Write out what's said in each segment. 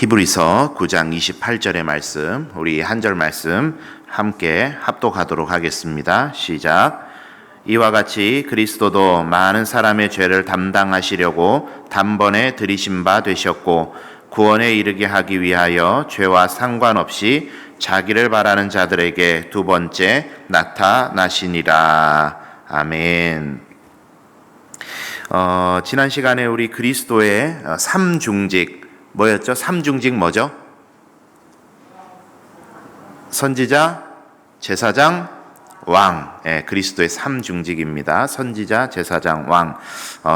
히브리서 9장 28절의 말씀, 우리 한 절 말씀 함께 합독하도록 하겠습니다. 시작. 이와 같이 그리스도도 많은 사람의 죄를 담당하시려고 단번에 들이신 바 되셨고 구원에 이르게 하기 위하여 죄와 상관없이 자기를 바라는 자들에게 두 번째 나타나시니라. 아멘. 지난 시간에 우리 그리스도의 삼중직 뭐였죠? 삼중직 뭐죠? 선지자, 제사장, 왕. 그리스도의 삼중직입니다. 선지자, 제사장, 왕.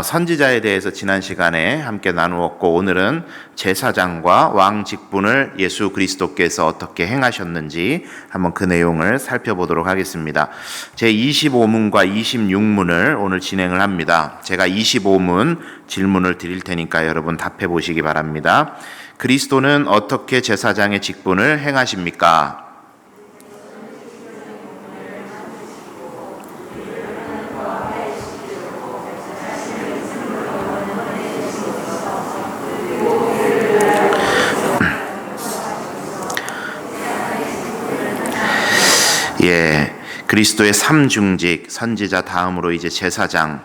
선지자에 대해서 지난 시간에 함께 나누었고, 오늘은 제사장과 왕 직분을 예수 그리스도께서 어떻게 행하셨는지 한번 그 내용을 살펴보도록 하겠습니다. 제 25문과 26문을 오늘 진행을 합니다. 제가 25문 질문을 드릴 테니까 여러분 답해 보시기 바랍니다. 그리스도는 어떻게 제사장의 직분을 행하십니까? 그리스도의 삼중직, 선지자 다음으로 이제 제사장.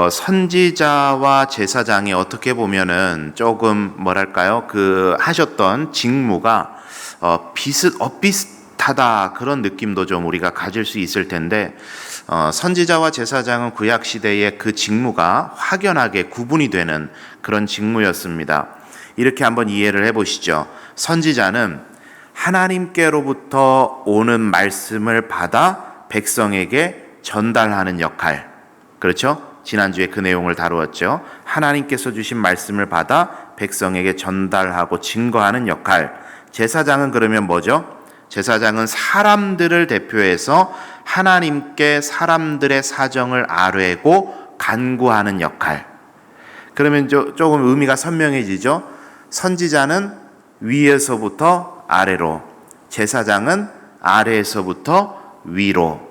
선지자와 제사장이 어떻게 보면은 조금 하셨던 직무가 엇비슷하다 그런 느낌도 좀 우리가 가질 수 있을 텐데, 선지자와 제사장은 구약 시대의 그 직무가 확연하게 구분이 되는 그런 직무였습니다. 이렇게 한번 이해를 해보시죠. 선지자는 하나님께로부터 오는 말씀을 받아 백성에게 전달하는 역할. 그렇죠? 지난주에 그 내용을 다루었죠. 하나님께서 주신 말씀을 받아 백성에게 전달하고 증거하는 역할. 제사장은 그러면 뭐죠? 제사장은 사람들을 대표해서 하나님께 사람들의 사정을 아뢰고 간구하는 역할. 그러면 조금 의미가 선명해지죠? 선지자는 위에서부터 아래로, 제사장은 아래에서부터 위로,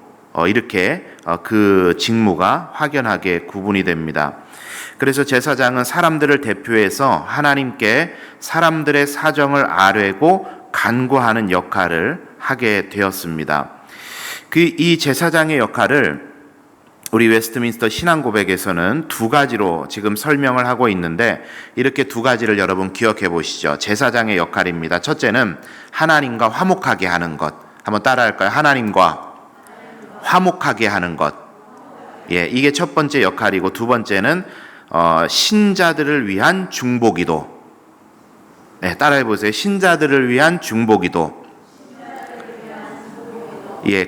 이렇게 그 직무가 확연하게 구분이 됩니다. 그래서 제사장은 사람들을 대표해서 하나님께 사람들의 사정을 아뢰고 간구하는 역할을 하게 되었습니다. 이 제사장의 역할을 우리 웨스트민스터 신앙고백에서는 두 가지로 지금 설명을 하고 있는데, 이렇게 두 가지를 여러분 기억해 보시죠. 제사장의 역할입니다. 첫째는 하나님과 화목하게 하는 것. 한번 따라할까요? 하나님과 화목하게 하는 것. 이게 첫 번째 역할이고, 두 번째는 신자들을 위한 중보기도. 따라해 보세요. 신자들을 위한 중보기도.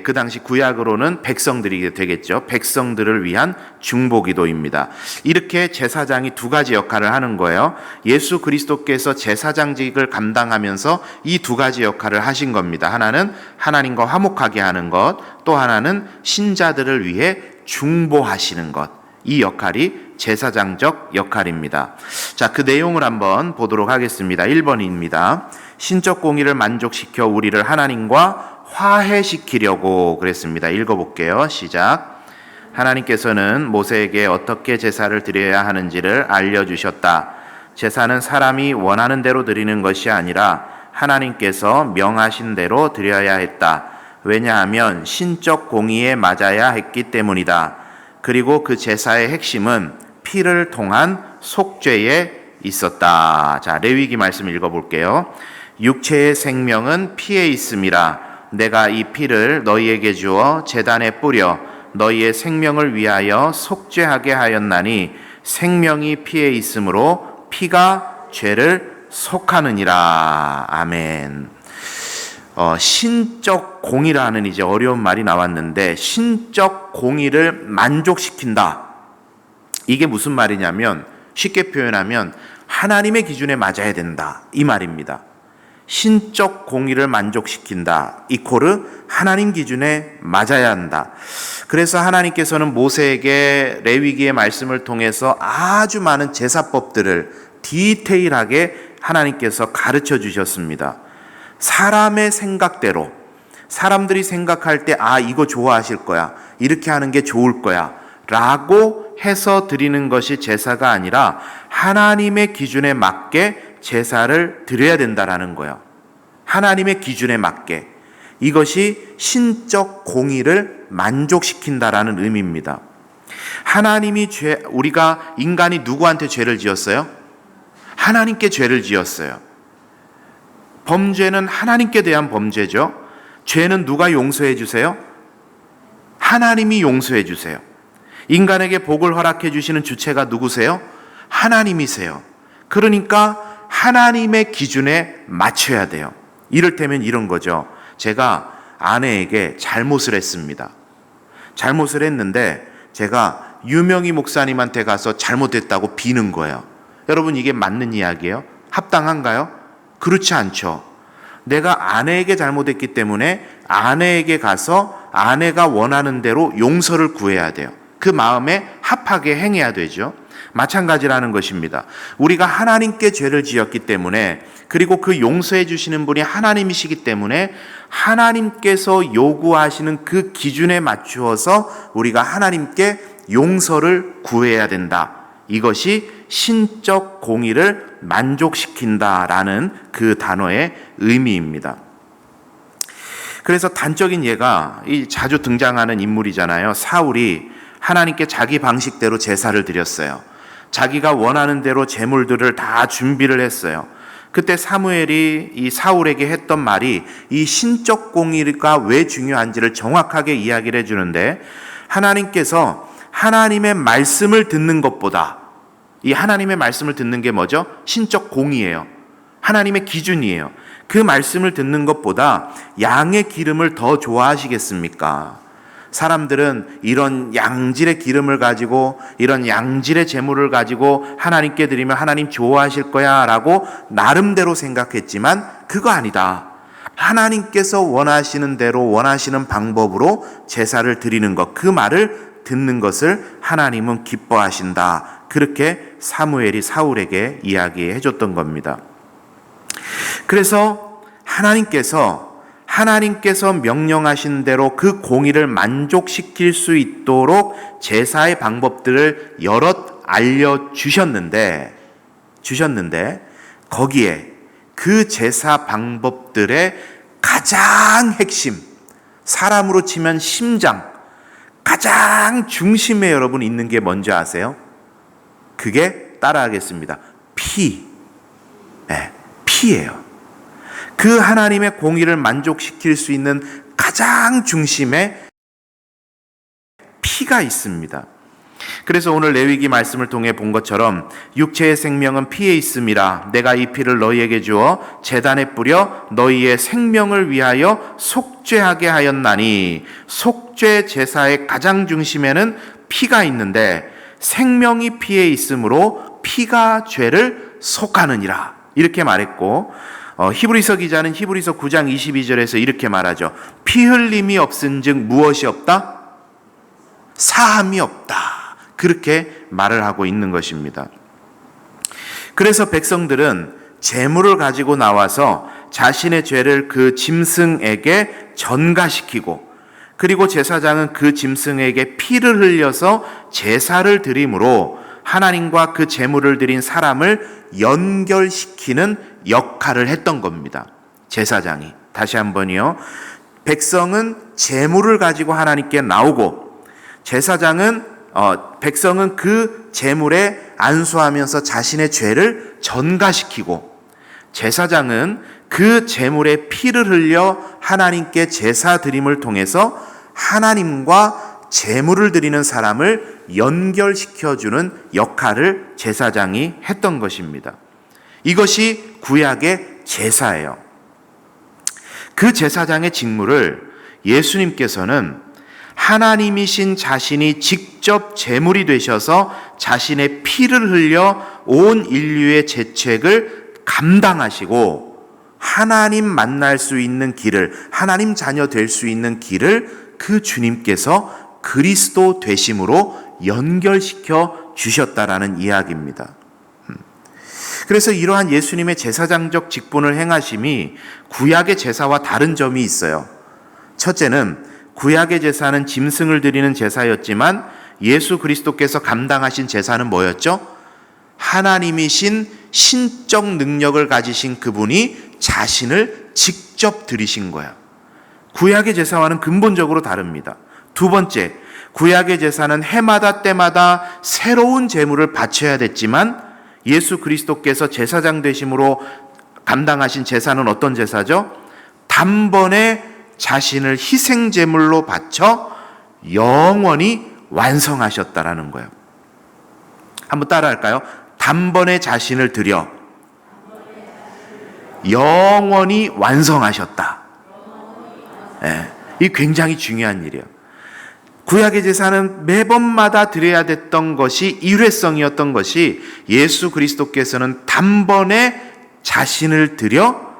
그 당시 구약으로는 백성들이 되겠죠. 백성들을 위한 중보기도입니다. 이렇게 제사장이 두 가지 역할을 하는 거예요. 예수 그리스도께서 제사장직을 감당하면서 이 두 가지 역할을 하신 겁니다. 하나는 하나님과 화목하게 하는 것, 또 하나는 신자들을 위해 중보하시는 것. 이 역할이 제사장적 역할입니다. 자, 그 내용을 한번 보도록 하겠습니다. 1번입니다. 신적 공의를 만족시켜 우리를 하나님과 화해시키려고 그랬습니다. 읽어볼게요. 시작. 하나님께서는 모세에게 어떻게 제사를 드려야 하는지를 알려주셨다. 제사는 사람이 원하는 대로 드리는 것이 아니라 하나님께서 명하신 대로 드려야 했다. 왜냐하면 신적 공의에 맞아야 했기 때문이다. 그리고 그 제사의 핵심은 피를 통한 속죄에 있었다. 자, 레위기 말씀 읽어볼게요. 육체의 생명은 피에 있음이라. 내가 이 피를 너희에게 주어 제단에 뿌려 너희의 생명을 위하여 속죄하게 하였나니 생명이 피에 있으므로 피가 죄를 속하느니라. 아멘. 신적 공의라는 이제 어려운 말이 나왔는데, 신적 공의를 만족시킨다. 이게 무슨 말이냐면, 쉽게 표현하면 하나님의 기준에 맞아야 된다, 이 말입니다. 신적 공의를 만족시킨다. 이코르 하나님 기준에 맞아야 한다. 그래서 하나님께서는 모세에게 레위기의 말씀을 통해서 아주 많은 제사법들을 디테일하게 하나님께서 가르쳐 주셨습니다. 사람의 생각대로, 사람들이 생각할 때 이거 좋아하실 거야, 이렇게 하는 게 좋을 거야 라고 해서 드리는 것이 제사가 아니라 하나님의 기준에 맞게 제사를 드려야 된다라는 거예요. 하나님의 기준에 맞게. 이것이 신적 공의를 만족시킨다라는 의미입니다. 우리가 인간이 누구한테 죄를 지었어요? 하나님께 죄를 지었어요. 범죄는 하나님께 대한 범죄죠. 죄는 누가 용서해 주세요? 하나님이 용서해 주세요. 인간에게 복을 허락해 주시는 주체가 누구세요? 하나님이세요. 그러니까 하나님의 기준에 맞춰야 돼요. 이를테면 이런 거죠. 제가 아내에게 잘못을 했습니다. 잘못을 했는데 제가 유명희 목사님한테 가서 잘못했다고 비는 거예요. 여러분, 이게 맞는 이야기예요? 합당한가요? 그렇지 않죠. 내가 아내에게 잘못했기 때문에 아내에게 가서 아내가 원하는 대로 용서를 구해야 돼요. 그 마음에 합하게 행해야 되죠. 마찬가지라는 것입니다. 우리가 하나님께 죄를 지었기 때문에, 그리고 그 용서해 주시는 분이 하나님이시기 때문에 하나님께서 요구하시는 그 기준에 맞추어서 우리가 하나님께 용서를 구해야 된다. 이것이 신적 공의를 만족시킨다라는 그 단어의 의미입니다. 그래서 단적인 예가 자주 등장하는 인물이잖아요. 사울이 하나님께 자기 방식대로 제사를 드렸어요. 자기가 원하는 대로 제물들을 다 준비를 했어요. 그때 사무엘이 이 사울에게 했던 말이 이 신적 공의가 왜 중요한지를 정확하게 이야기를 해주는데, 하나님께서 하나님의 말씀을 듣는 것보다, 이 하나님의 말씀을 듣는 게 뭐죠? 신적 공의예요. 하나님의 기준이에요. 그 말씀을 듣는 것보다 양의 기름을 더 좋아하시겠습니까? 사람들은 이런 양질의 기름을 가지고, 이런 양질의 제물을 가지고 하나님께 드리면 하나님 좋아하실 거야 라고 나름대로 생각했지만 그거 아니다. 하나님께서 원하시는 대로 원하시는 방법으로 제사를 드리는 것, 그 말을 듣는 것을 하나님은 기뻐하신다. 그렇게 사무엘이 사울에게 이야기해 줬던 겁니다. 그래서 하나님께서 명령하신 대로 그 공의를 만족시킬 수 있도록 제사의 방법들을 여럿 알려주셨는데 거기에 그 제사 방법들의 가장 핵심, 사람으로 치면 심장, 가장 중심에 여러분 있는 게 뭔지 아세요? 그게 따라하겠습니다. 피예요. 그 하나님의 공의를 만족시킬 수 있는 가장 중심에 피가 있습니다. 그래서 오늘 레위기 말씀을 통해 본 것처럼 육체의 생명은 피에 있음이라. 내가 이 피를 너희에게 주어 제단에 뿌려 너희의 생명을 위하여 속죄하게 하였나니, 속죄 제사의 가장 중심에는 피가 있는데 생명이 피에 있으므로 피가 죄를 속하느니라. 이렇게 말했고, 히브리서 기자는 히브리서 9장 22절에서 이렇게 말하죠. 피 흘림이 없은즉 무엇이 없다? 사함이 없다. 그렇게 말을 하고 있는 것입니다. 그래서 백성들은 제물을 가지고 나와서 자신의 죄를 그 짐승에게 전가시키고, 그리고 제사장은 그 짐승에게 피를 흘려서 제사를 드림으로 하나님과 그 제물을 드린 사람을 연결시키는 역할을 했던 겁니다. 제사장이. 다시 한번요. 백성은 제물을 가지고 하나님께 나오고, 백성은 그 제물에 안수하면서 자신의 죄를 전가시키고, 제사장은 그 제물에 피를 흘려 하나님께 제사 드림을 통해서 하나님과 제물을 드리는 사람을 연결시켜주는 역할을 제사장이 했던 것입니다. 이것이 구약의 제사예요. 그 제사장의 직무를 예수님께서는 하나님이신 자신이 직접 제물이 되셔서 자신의 피를 흘려 온 인류의 죄책을 감당하시고, 하나님 만날 수 있는 길을, 하나님 자녀 될 수 있는 길을 그 주님께서 그리스도 되심으로 연결시켜 주셨다라는 이야기입니다. 그래서 이러한 예수님의 제사장적 직분을 행하심이 구약의 제사와 다른 점이 있어요. 첫째는 구약의 제사는 짐승을 드리는 제사였지만 예수 그리스도께서 감당하신 제사는 뭐였죠? 하나님이신 신적 능력을 가지신 그분이 자신을 직접 드리신 거야. 구약의 제사와는 근본적으로 다릅니다. 두 번째, 구약의 제사는 해마다 때마다 새로운 제물을 바쳐야 됐지만 예수 그리스도께서 제사장 되심으로 감당하신 제사는 어떤 제사죠? 단번에 자신을 희생 제물로 바쳐 영원히 완성하셨다라는 거예요. 한번 따라할까요? 단번에 자신을 드려 영원히 완성하셨다. 네, 이 굉장히 중요한 일이에요. 구약의 제사는 매번마다 드려야 됐던 것이 일회성이었던 것이 예수 그리스도께서는 단번에 자신을 드려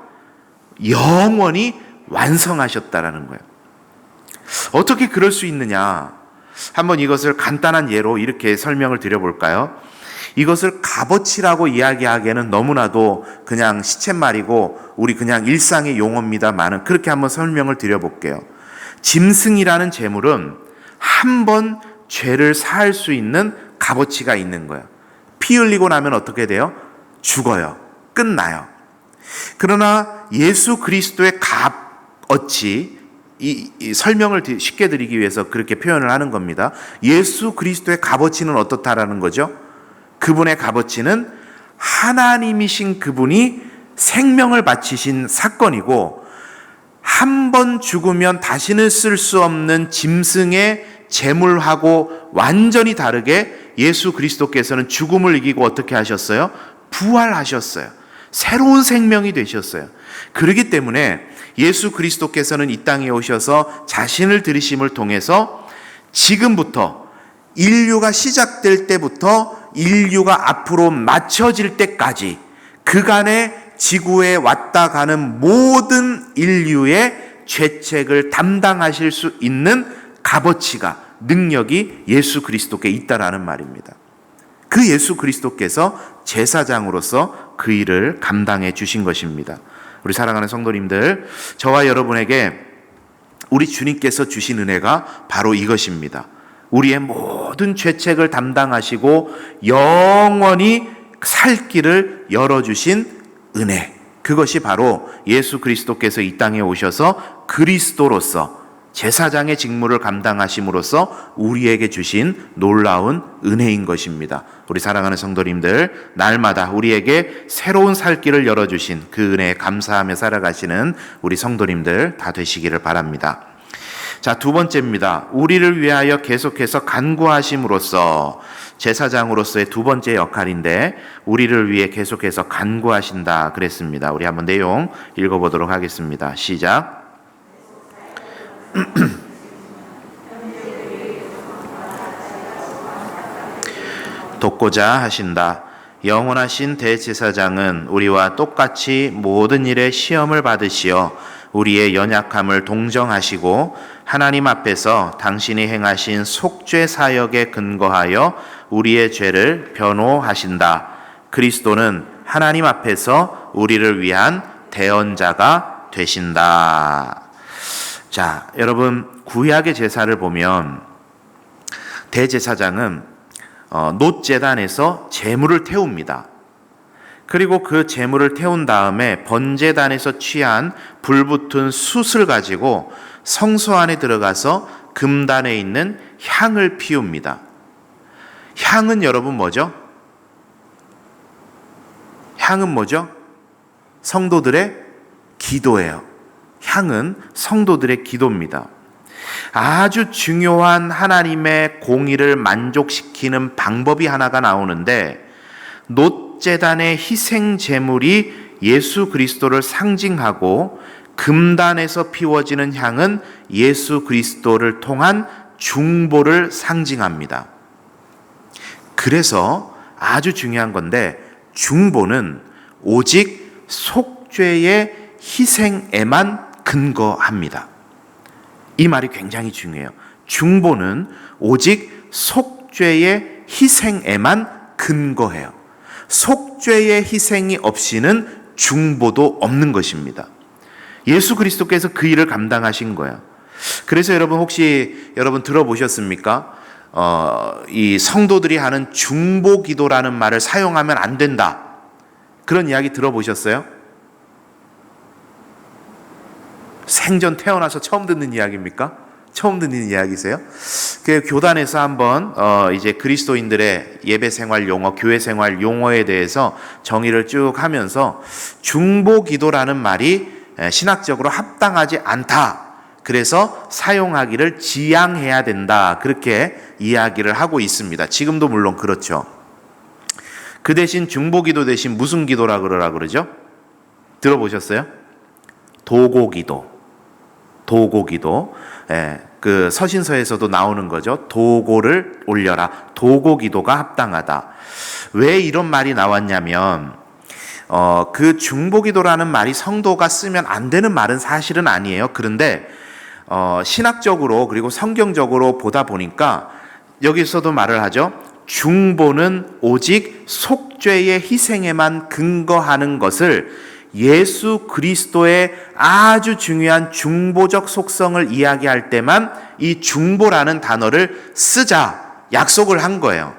영원히 완성하셨다라는 거예요. 어떻게 그럴 수 있느냐? 한번 이것을 간단한 예로 이렇게 설명을 드려볼까요? 이것을 값어치라고 이야기하기에는 너무나도 그냥 시쳇말이고 우리 그냥 일상의 용어입니다만은 그렇게 한번 설명을 드려볼게요. 짐승이라는 제물은 한 번 죄를 사할 수 있는 값어치가 있는 거예요. 피 흘리고 나면 어떻게 돼요? 죽어요. 끝나요. 그러나 예수 그리스도의 값어치, 이 설명을 쉽게 드리기 위해서 그렇게 표현을 하는 겁니다. 예수 그리스도의 값어치는 어떻다라는 거죠? 그분의 값어치는 하나님이신 그분이 생명을 바치신 사건이고 한 번 죽으면 다시는 쓸 수 없는 짐승의 제물하고 완전히 다르게 예수 그리스도께서는 죽음을 이기고 어떻게 하셨어요? 부활하셨어요. 새로운 생명이 되셨어요. 그렇기 때문에 예수 그리스도께서는 이 땅에 오셔서 자신을 들이심을 통해서 지금부터 인류가 시작될 때부터 인류가 앞으로 맞춰질 때까지 그간의 지구에 왔다 가는 모든 인류의 죄책을 담당하실 수 있는 값어치가, 능력이 예수 그리스도께 있다라는 말입니다. 그 예수 그리스도께서 제사장으로서 그 일을 감당해 주신 것입니다. 우리 사랑하는 성도님들, 저와 여러분에게 우리 주님께서 주신 은혜가 바로 이것입니다. 우리의 모든 죄책을 담당하시고 영원히 살 길을 열어주신 은혜, 그것이 바로 예수 그리스도께서 이 땅에 오셔서 그리스도로서 제사장의 직무를 감당하심으로써 우리에게 주신 놀라운 은혜인 것입니다. 우리 사랑하는 성도님들, 날마다 우리에게 새로운 살 길을 열어주신 그 은혜에 감사하며 살아가시는 우리 성도님들 다 되시기를 바랍니다. 자, 두 번째입니다. 우리를 위하여 계속해서 간구하심으로써, 제사장으로서의 두 번째 역할인데 우리를 위해 계속해서 간구하신다 그랬습니다. 우리 한번 내용 읽어보도록 하겠습니다. 시작. 돕고자 하신다. 영원하신 대제사장은 우리와 똑같이 모든 일에 시험을 받으시어 우리의 연약함을 동정하시고 하나님 앞에서 당신이 행하신 속죄 사역에 근거하여 우리의 죄를 변호하신다. 그리스도는 하나님 앞에서 우리를 위한 대언자가 되신다. 자, 여러분, 구약의 제사를 보면 대제사장은 놋제단에서 제물을 태웁니다. 그리고 그 제물을 태운 다음에 번제단에서 취한 불붙은 숯을 가지고 성소 안에 들어가서 금단에 있는 향을 피웁니다. 향은 여러분 뭐죠? 향은 뭐죠? 성도들의 기도예요. 향은 성도들의 기도입니다. 아주 중요한 하나님의 공의를 만족시키는 방법이 하나가 나오는데, 놋제단의 희생 제물이 예수 그리스도를 상징하고 금단에서 피워지는 향은 예수 그리스도를 통한 중보를 상징합니다. 그래서 아주 중요한 건데, 중보는 오직 속죄의 희생에만 근거합니다. 이 말이 굉장히 중요해요. 중보는 오직 속죄의 희생에만 근거해요. 속죄의 희생이 없이는 중보도 없는 것입니다. 예수 그리스도께서 그 일을 감당하신 거예요. 그래서 여러분, 혹시 여러분 들어보셨습니까? 이 성도들이 하는 중보기도라는 말을 사용하면 안 된다. 그런 이야기 들어보셨어요? 생전 태어나서 처음 듣는 이야기입니까? 처음 듣는 이야기세요? 그 교단에서 한번 이제 그리스도인들의 예배 생활 용어, 교회 생활 용어에 대해서 정의를 쭉 하면서 중보기도라는 말이 신학적으로 합당하지 않다. 그래서 사용하기를 지양해야 된다. 그렇게 이야기를 하고 있습니다. 지금도 물론 그렇죠. 그 대신 중보기도 대신 무슨 기도라 그러죠? 들어보셨어요? 도고기도. 그 서신서에서도 나오는 거죠. 도고를 올려라. 도고기도가 합당하다. 왜 이런 말이 나왔냐면 그 중보기도라는 말이 성도가 쓰면 안 되는 말은 사실은 아니에요. 그런데 신학적으로 그리고 성경적으로 보다 보니까 여기서도 말을 하죠. 중보는 오직 속죄의 희생에만 근거하는 것을 예수 그리스도의 아주 중요한 중보적 속성을 이야기할 때만 이 중보라는 단어를 쓰자 약속을 한 거예요.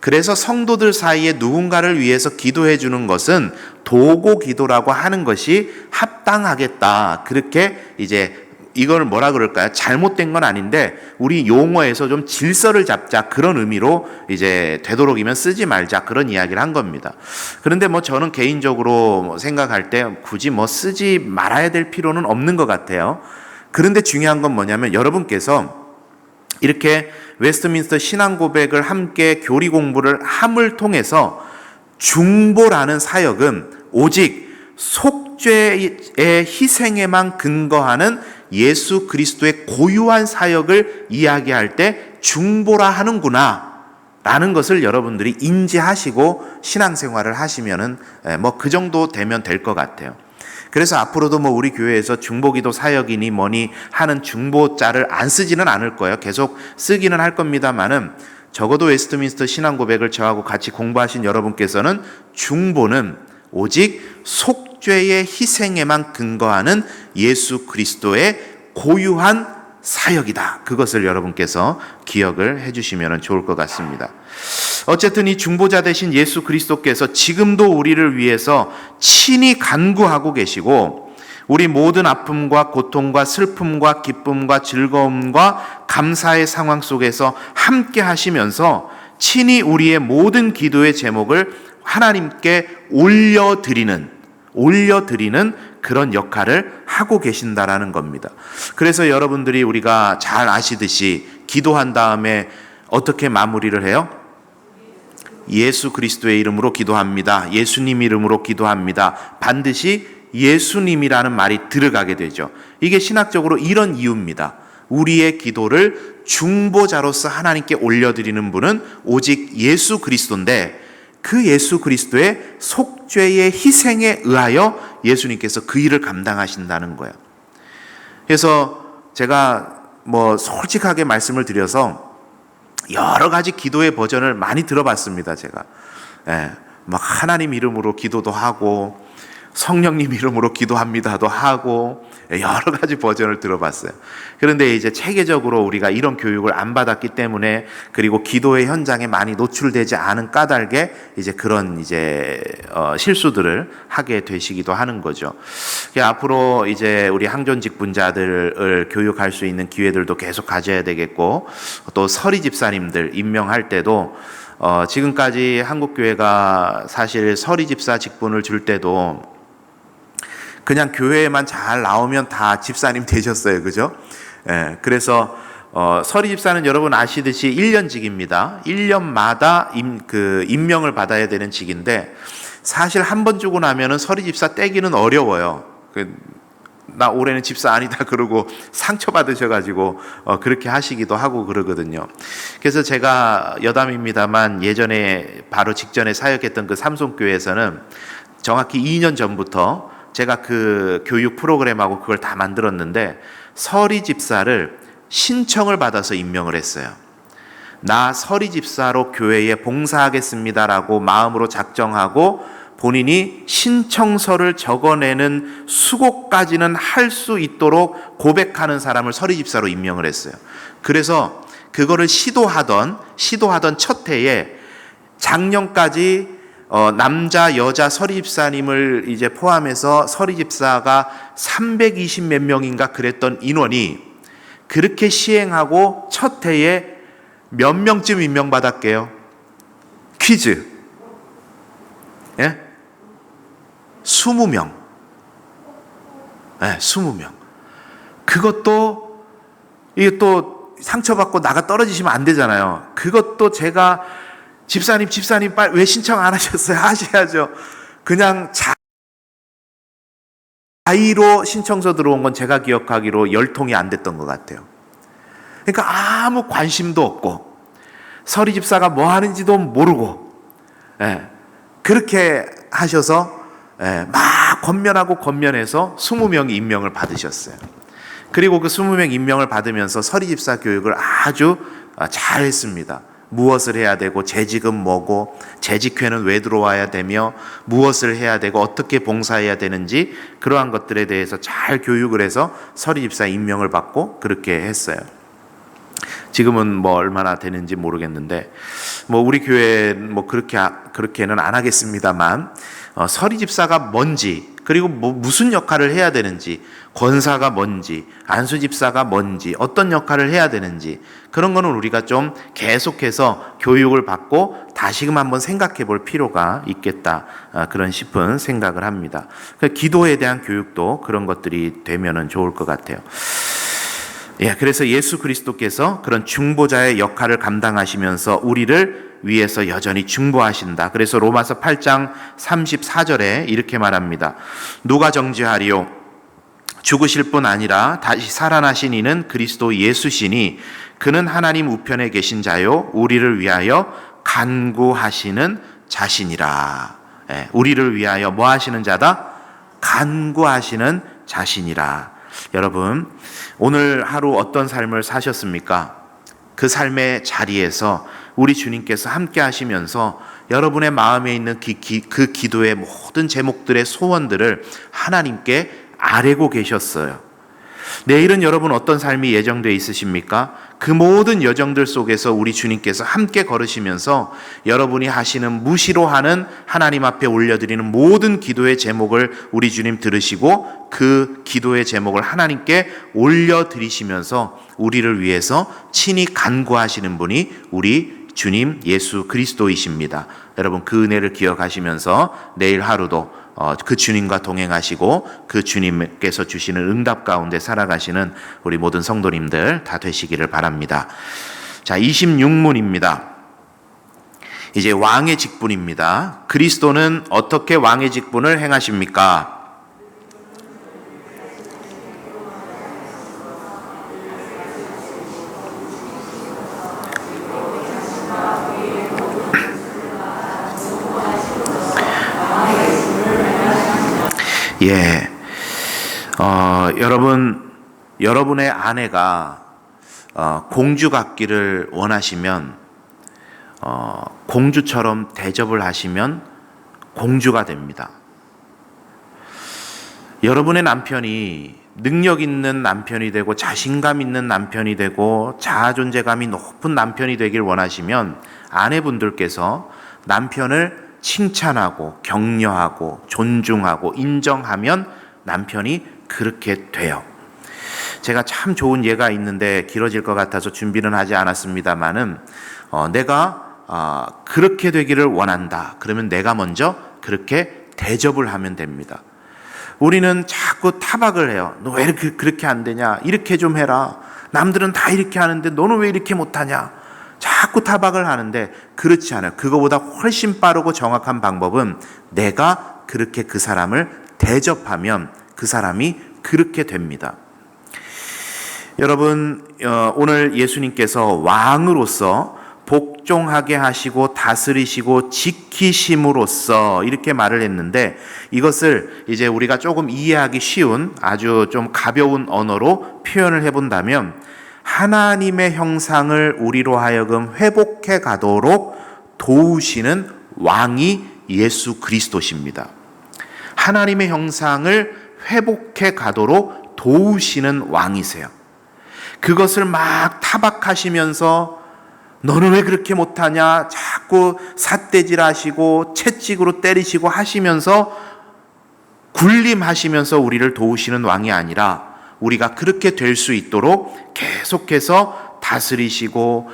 그래서 성도들 사이에 누군가를 위해서 기도해 주는 것은 도고 기도라고 하는 것이 합당하겠다. 그렇게 이제 이걸 뭐라 그럴까요? 잘못된 건 아닌데 우리 용어에서 좀 질서를 잡자 그런 의미로 이제 되도록이면 쓰지 말자 그런 이야기를 한 겁니다. 그런데 저는 개인적으로 생각할 때 굳이 쓰지 말아야 될 필요는 없는 것 같아요. 그런데 중요한 건 뭐냐면 여러분께서 이렇게 웨스트민스터 신앙고백을 함께 교리 공부를 함을 통해서 중보라는 사역은 오직 속죄의 희생에만 근거하는 예수 그리스도의 고유한 사역을 이야기할 때 중보라 하는구나 라는 것을 여러분들이 인지하시고 신앙생활을 하시면은 그 정도 되면 될 것 같아요. 그래서 앞으로도 우리 교회에서 중보기도 사역이니 뭐니 하는 중보자를 안 쓰지는 않을 거예요. 계속 쓰기는 할 겁니다만은 적어도 웨스트민스터 신앙고백을 저하고 같이 공부하신 여러분께서는 중보는 오직 속죄의 희생에만 근거하는 예수 그리스도의 고유한 사역이다. 그것을 여러분께서 기억을 해주시면 좋을 것 같습니다. 어쨌든 이 중보자 되신 예수 그리스도께서 지금도 우리를 위해서 친히 간구하고 계시고 우리 모든 아픔과 고통과 슬픔과 기쁨과 즐거움과 감사의 상황 속에서 함께 하시면서 친히 우리의 모든 기도의 제목을 하나님께 올려드리는 그런 역할을 하고 계신다라는 겁니다. 그래서 여러분들이 우리가 잘 아시듯이 기도한 다음에 어떻게 마무리를 해요? 예수 그리스도의 이름으로 기도합니다. 예수님 이름으로 기도합니다. 반드시 예수님이라는 말이 들어가게 되죠. 이게 신학적으로 이런 이유입니다. 우리의 기도를 중보자로서 하나님께 올려드리는 분은 오직 예수 그리스도인데 그 예수 그리스도의 속죄의 희생에 의하여 예수님께서 그 일을 감당하신다는 거예요. 그래서 제가 솔직하게 말씀을 드려서 여러 가지 기도의 버전을 많이 들어봤습니다. 제가 하나님 이름으로 기도도 하고 성령님 이름으로 기도합니다도 하고 여러 가지 버전을 들어봤어요. 그런데 이제 체계적으로 우리가 이런 교육을 안 받았기 때문에 그리고 기도의 현장에 많이 노출되지 않은 까닭에 이제 그런 실수들을 하게 되시기도 하는 거죠. 앞으로 이제 우리 항존 직분자들을 교육할 수 있는 기회들도 계속 가져야 되겠고 또 서리 집사님들 임명할 때도 지금까지 한국교회가 사실 서리 집사 직분을 줄 때도 그냥 교회에만 잘 나오면 다 집사님 되셨어요. 그죠? 그래서 서리 집사는 여러분 아시듯이 1년직입니다. 1년마다 임명을 받아야 되는 직인데 사실 한 번 주고 나면은 서리 집사 떼기는 어려워요. 나 올해는 집사 아니다 그러고 상처받으셔가지고 그렇게 하시기도 하고 그러거든요. 그래서 제가 여담입니다만 예전에 바로 직전에 사역했던 그 삼성교회에서는 정확히 2년 전부터 제가 그 교육 프로그램하고 그걸 다 만들었는데 서리 집사를 신청을 받아서 임명을 했어요. 나 서리 집사로 교회에 봉사하겠습니다라고 마음으로 작정하고 본인이 신청서를 적어내는 수고까지는 할 수 있도록 고백하는 사람을 서리 집사로 임명을 했어요. 그래서 그거를 시도하던 첫 해에 작년까지 남자 여자 서리집사님을 이제 포함해서 서리집사가 320 몇 명인가 그랬던 인원이 그렇게 시행하고 첫 해에 몇 명쯤 임명받았게요? 퀴즈. 예? 20명. 예, 20명. 그것도 이게 또 상처받고 나가 떨어지시면 안 되잖아요. 그것도 제가 집사님 빨리 왜 신청 안 하셨어요? 하셔야죠. 그냥 자의로 신청서 들어온 건 제가 기억하기로 10통이 안 됐던 것 같아요. 그러니까 아무 관심도 없고 서리 집사가 뭐 하는지도 모르고 그렇게 하셔서 막 권면해서 20명이 임명을 받으셨어요. 그리고 그 20명 임명을 받으면서 서리 집사 교육을 아주 잘했습니다. 무엇을 해야 되고 재직은 뭐고 재직회는 왜 들어와야 되며 무엇을 해야 되고 어떻게 봉사해야 되는지 그러한 것들에 대해서 잘 교육을 해서 서리 집사 임명을 받고 그렇게 했어요. 지금은 뭐 얼마나 되는지 모르겠는데 뭐 우리 교회 뭐 그렇게는 안 하겠습니다만 서리 집사가 뭔지 그리고 뭐 무슨 역할을 해야 되는지 권사가 뭔지 안수 집사가 뭔지 어떤 역할을 해야 되는지 그런 거는 우리가 좀 계속해서 교육을 받고 다시금 한번 생각해 볼 필요가 있겠다 그런 싶은 생각을 합니다. 기도에 대한 교육도 그런 것들이 되면은 좋을 것 같아요. 예, 그래서 예수 그리스도께서 그런 중보자의 역할을 감당하시면서 우리를 위해서 여전히 중보하신다. 그래서 로마서 8장 34절에 이렇게 말합니다. 누가 정죄하리요? 죽으실 뿐 아니라 다시 살아나신 이는 그리스도 예수시니 그는 하나님 우편에 계신 자요 우리를 위하여 간구하시는 자신이라. 예, 우리를 위하여 뭐 하시는 자다? 간구하시는 자신이라. 여러분, 오늘 하루 어떤 삶을 사셨습니까? 그 삶의 자리에서 우리 주님께서 함께 하시면서 여러분의 마음에 있는 그 기도의 모든 제목들의 소원들을 하나님께 아뢰고 계셨어요. 내일은 여러분 어떤 삶이 예정되어 있으십니까? 그 모든 여정들 속에서 우리 주님께서 함께 걸으시면서 여러분이 하시는 무시로 하는 하나님 앞에 올려드리는 모든 기도의 제목을 우리 주님 들으시고 그 기도의 제목을 하나님께 올려드리시면서 우리를 위해서 친히 간구하시는 분이 우리 주님 예수 그리스도이십니다. 여러분 그 은혜를 기억하시면서 내일 하루도 그 주님과 동행하시고 그 주님께서 주시는 응답 가운데 살아가시는 우리 모든 성도님들 다 되시기를 바랍니다. 자, 26문입니다. 이제 왕의 직분입니다. 그리스도는 어떻게 왕의 직분을 행하십니까? 예, 여러분의 아내가 공주 같기를 원하시면 공주처럼 대접을 하시면 공주가 됩니다. 여러분의 남편이 능력 있는 남편이 되고 자신감 있는 남편이 되고 자아 존재감이 높은 남편이 되길 원하시면 아내분들께서 남편을 칭찬하고 격려하고 존중하고 인정하면 남편이 그렇게 돼요. 제가 참 좋은 예가 있는데 길어질 것 같아서 준비는 하지 않았습니다만은 내가 그렇게 되기를 원한다. 그러면 내가 먼저 그렇게 대접을 하면 됩니다. 우리는 자꾸 타박을 해요. 너 왜 그렇게 안 되냐? 이렇게 좀 해라. 남들은 다 이렇게 하는데 너는 왜 이렇게 못하냐? 자꾸 타박을 하는데 그렇지 않아요. 그거보다 훨씬 빠르고 정확한 방법은 내가 그렇게 그 사람을 대접하면 그 사람이 그렇게 됩니다. 여러분, 오늘 예수님께서 왕으로서 복종하게 하시고 다스리시고 지키심으로써 이렇게 말을 했는데 이것을 이제 우리가 조금 이해하기 쉬운 아주 좀 가벼운 언어로 표현을 해본다면 하나님의 형상을 우리로 하여금 회복해 가도록 도우시는 왕이 예수 그리스도십니다. 하나님의 형상을 회복해 가도록 도우시는 왕이세요. 그것을 막 타박하시면서 너는 왜 그렇게 못하냐, 자꾸 삿대질하시고 채찍으로 때리시고 하시면서 군림하시면서 우리를 도우시는 왕이 아니라 우리가 그렇게 될 수 있도록 계속해서 다스리시고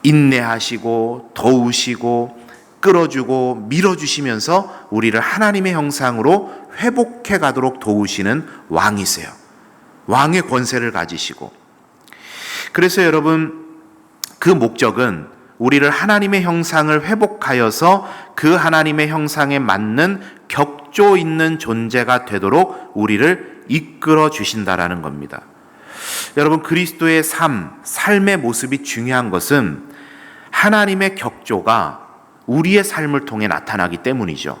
인내하시고 도우시고 끌어주고 밀어주시면서 우리를 하나님의 형상으로 회복해 가도록 도우시는 왕이세요. 왕의 권세를 가지시고. 그래서 여러분, 그 목적은 우리를 하나님의 형상을 회복하여서 그 하나님의 형상에 맞는 격조 있는 존재가 되도록 우리를 이끌어 주신다라는 겁니다. 여러분, 그리스도의 삶의 모습이 중요한 것은 하나님의 격조가 우리의 삶을 통해 나타나기 때문이죠.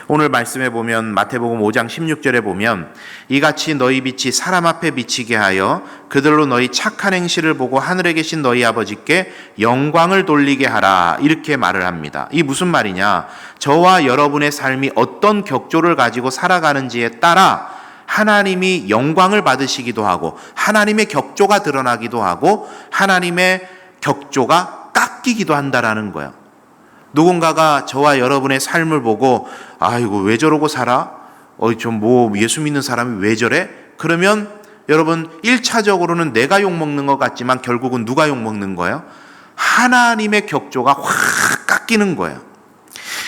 오늘 말씀에 보면 마태복음 5장 16절에 보면 이같이 너희 빛이 사람 앞에 비치게 하여 그들로 너희 착한 행실을 보고 하늘에 계신 너희 아버지께 영광을 돌리게 하라, 이렇게 말을 합니다. 이 무슨 말이냐? 저와 여러분의 삶이 어떤 격조를 가지고 살아가는지에 따라 하나님이 영광을 받으시기도 하고 하나님의 격조가 드러나기도 하고 하나님의 격조가 깎이기도 한다라는 거예요. 누군가가 저와 여러분의 삶을 보고 아이고 왜 저러고 살아? 예수 믿는 사람이 왜 저래? 그러면 여러분 1차적으로는 내가 욕먹는 것 같지만 결국은 누가 욕먹는 거예요? 하나님의 격조가 확 깎이는 거예요.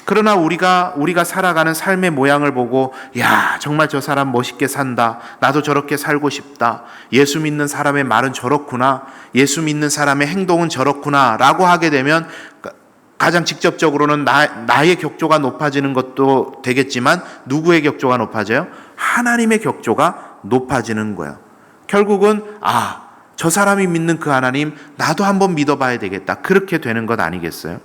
그러나 우리가 살아가는 삶의 모양을 보고 야, 정말 저 사람 멋있게 산다, 나도 저렇게 살고 싶다, 예수 믿는 사람의 말은 저렇구나, 예수 믿는 사람의 행동은 저렇구나 라고 하게 되면 가장 직접적으로는 나의 격조가 높아지는 것도 되겠지만 누구의 격조가 높아져요? 하나님의 격조가 높아지는 거예요. 결국은 저 사람이 믿는 그 하나님 나도 한번 믿어봐야 되겠다, 그렇게 되는 것 아니겠어요?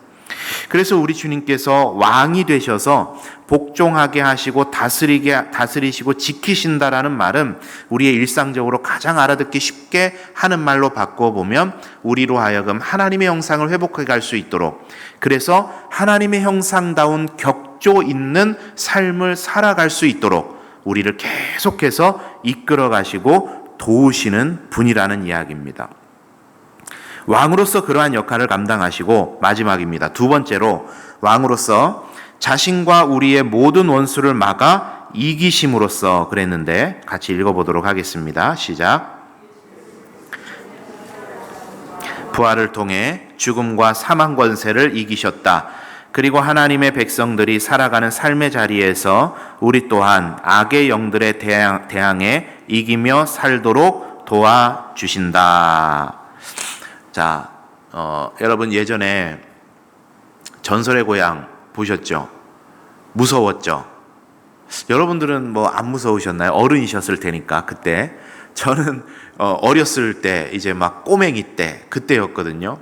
그래서 우리 주님께서 왕이 되셔서 복종하게 하시고 다스리시고 지키신다라는 말은 우리의 일상적으로 가장 알아듣기 쉽게 하는 말로 바꿔보면 우리로 하여금 하나님의 형상을 회복해 갈 수 있도록, 그래서 하나님의 형상다운 격조 있는 삶을 살아갈 수 있도록 우리를 계속해서 이끌어 가시고 도우시는 분이라는 이야기입니다. 왕으로서 그러한 역할을 감당하시고, 마지막입니다. 두 번째로 왕으로서 자신과 우리의 모든 원수를 막아 이기심으로써 그랬는데, 같이 읽어보도록 하겠습니다. 시작. 부활을 통해 죽음과 사망 권세를 이기셨다. 그리고 하나님의 백성들이 살아가는 삶의 자리에서 우리 또한 악의 영들에 대항해 이기며 살도록 도와주신다. 자, 여러분 예전에 전설의 고향 보셨죠? 무서웠죠? 여러분들은 뭐 안 무서우셨나요? 어른이셨을 테니까 그때. 저는 어렸을 때 이제 막 꼬맹이 때 그때였거든요.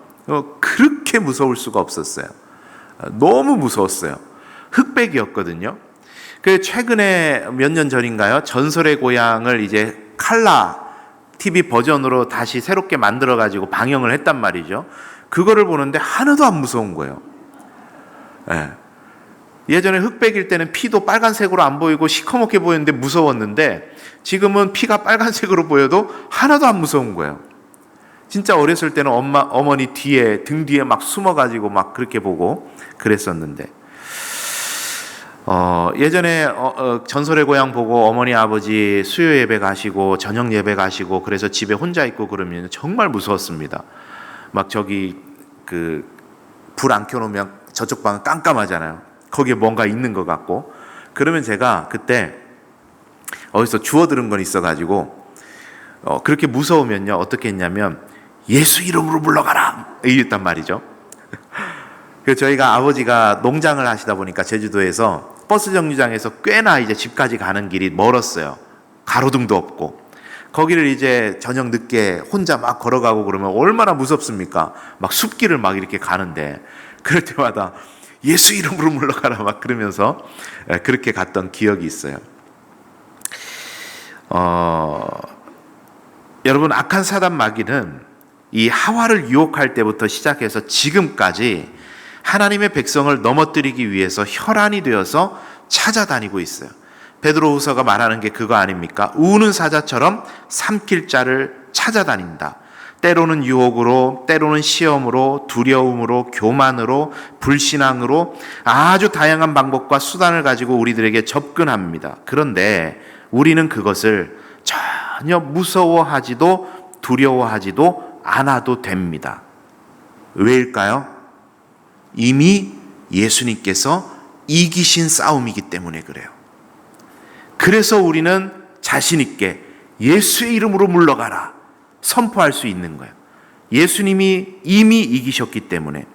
그렇게 무서울 수가 없었어요. 너무 무서웠어요. 흑백이었거든요. 그 최근에 몇 년 전인가요? 전설의 고향을 이제 칼라 TV 버전으로 다시 새롭게 만들어가지고 방영을 했단 말이죠. 그거를 보는데 하나도 안 무서운 거예요. 예. 예전에 흑백일 때는 피도 빨간색으로 안 보이고 시커멓게 보였는데 무서웠는데 지금은 피가 빨간색으로 보여도 하나도 안 무서운 거예요. 진짜 어렸을 때는 어머니 뒤에, 등 뒤에 막 숨어가지고 막 그렇게 보고 그랬었는데, 예전에 전설의 고향 보고 어머니 아버지 수요 예배 가시고 저녁 예배 가시고 그래서 집에 혼자 있고 그러면 정말 무서웠습니다. 막 저기 불 안 켜놓으면 저쪽 방은 깜깜하잖아요. 거기에 뭔가 있는 것 같고. 그러면 제가 그때 어디서 주워 들은 건 있어가지고 그렇게 무서우면요 어떻게 했냐면 예수 이름으로 물러가라 이랬단 말이죠. 그래서 저희가 아버지가 농장을 하시다 보니까 제주도에서 버스 정류장에서 꽤나 이제 집까지 가는 길이 멀었어요. 가로등도 없고. 거기를 이제 저녁 늦게 혼자 막 걸어가고 그러면 얼마나 무섭습니까? 막 숲길을 막 이렇게 가는데 그럴 때마다 예수 이름으로 물러가라 막 그러면서 그렇게 갔던 기억이 있어요. 여러분, 악한 사단 마귀는 이 하와를 유혹할 때부터 시작해서 지금까지 하나님의 백성을 넘어뜨리기 위해서 혈안이 되어서 찾아다니고 있어요. 베드로후서가 말하는 게 그거 아닙니까? 우는 사자처럼 삼킬 자를 찾아다닌다. 때로는 유혹으로, 때로는 시험으로, 두려움으로, 교만으로, 불신앙으로 아주 다양한 방법과 수단을 가지고 우리들에게 접근합니다. 그런데 우리는 그것을 전혀 무서워하지도 두려워하지도 않아도 됩니다. 왜일까요? 이미 예수님께서 이기신 싸움이기 때문에 그래요. 그래서 우리는 자신 있게 예수의 이름으로 물러가라 선포할 수 있는 거예요. 예수님이 이미 이기셨기 때문에.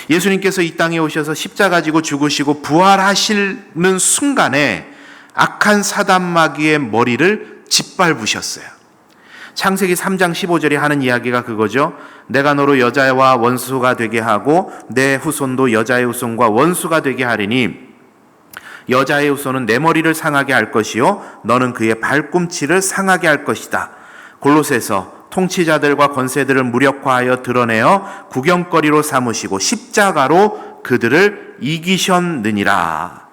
예수님께서 이 땅에 오셔서 십자가 지고 죽으시고 부활하시는 순간에 악한 사단 마귀의 머리를 짓밟으셨어요. 창세기 3장 15절이 하는 이야기가 그거죠. 내가 너로 여자와 원수가 되게 하고 내 후손도 여자의 후손과 원수가 되게 하리니 여자의 후손은 내 머리를 상하게 할 것이요 너는 그의 발꿈치를 상하게 할 것이다. 골로새서 통치자들과 권세들을 무력화하여 드러내어 구경거리로 삼으시고 십자가로 그들을 이기셨느니라.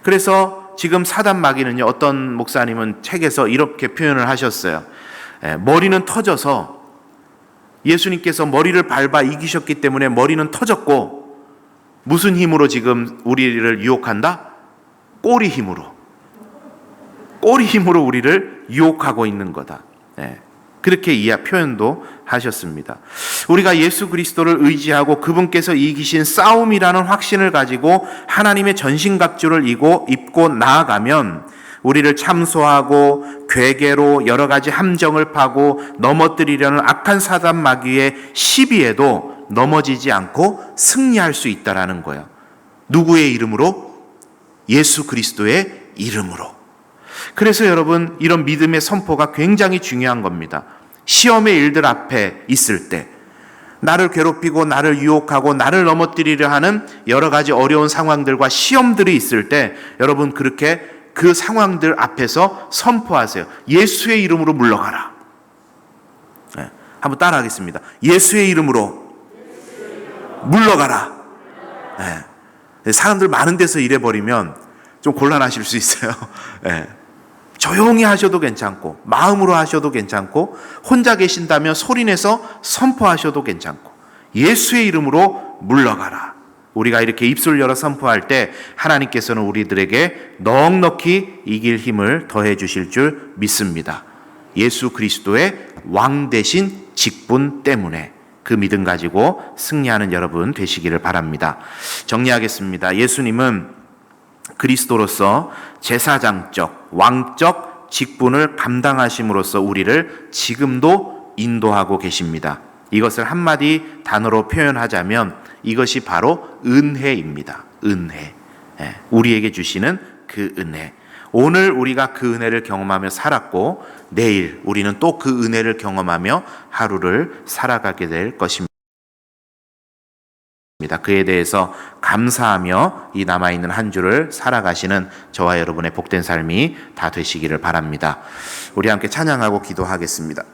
그래서 지금 사단 마귀는요, 어떤 목사님은 책에서 이렇게 표현을 하셨어요. 머리는 터져서 예수님께서 머리를 밟아 이기셨기 때문에 머리는 터졌고 무슨 힘으로 지금 우리를 유혹한다? 꼬리 힘으로. 꼬리 힘으로 우리를 유혹하고 있는 거다. 그렇게 표현도 하셨습니다. 우리가 예수 그리스도를 의지하고 그분께서 이기신 싸움이라는 확신을 가지고 하나님의 전신갑주를 입고 나아가면 우리를 참소하고 괴계로 여러 가지 함정을 파고 넘어뜨리려는 악한 사단 마귀의 시비에도 넘어지지 않고 승리할 수 있다라는 거예요. 누구의 이름으로? 예수 그리스도의 이름으로. 그래서 여러분, 이런 믿음의 선포가 굉장히 중요한 겁니다. 시험의 일들 앞에 있을 때, 나를 괴롭히고 나를 유혹하고 나를 넘어뜨리려 하는 여러 가지 어려운 상황들과 시험들이 있을 때 여러분, 그렇게 그 상황들 앞에서 선포하세요. 예수의 이름으로 물러가라. 한번 따라하겠습니다. 예수의 이름으로 물러가라. 사람들 많은 데서 이래버리면 좀 곤란하실 수 있어요. 조용히 하셔도 괜찮고 마음으로 하셔도 괜찮고 혼자 계신다면 소리내서 선포하셔도 괜찮고 예수의 이름으로 물러가라. 우리가 이렇게 입술 열어 선포할 때 하나님께서는 우리들에게 넉넉히 이길 힘을 더해 주실 줄 믿습니다. 예수 그리스도의 왕 대신 직분 때문에 그 믿음 가지고 승리하는 여러분 되시기를 바랍니다. 정리하겠습니다. 예수님은 그리스도로서 제사장적, 왕적 직분을 감당하심으로써 우리를 지금도 인도하고 계십니다. 이것을 한마디 단어로 표현하자면 이것이 바로 은혜입니다. 은혜. 우리에게 주시는 그 은혜. 오늘 우리가 그 은혜를 경험하며 살았고 내일 우리는 또 그 은혜를 경험하며 하루를 살아가게 될 것입니다. 그에 대해서 감사하며 이 남아있는 한 주를 살아가시는 저와 여러분의 복된 삶이 다 되시기를 바랍니다. 우리 함께 찬양하고 기도하겠습니다.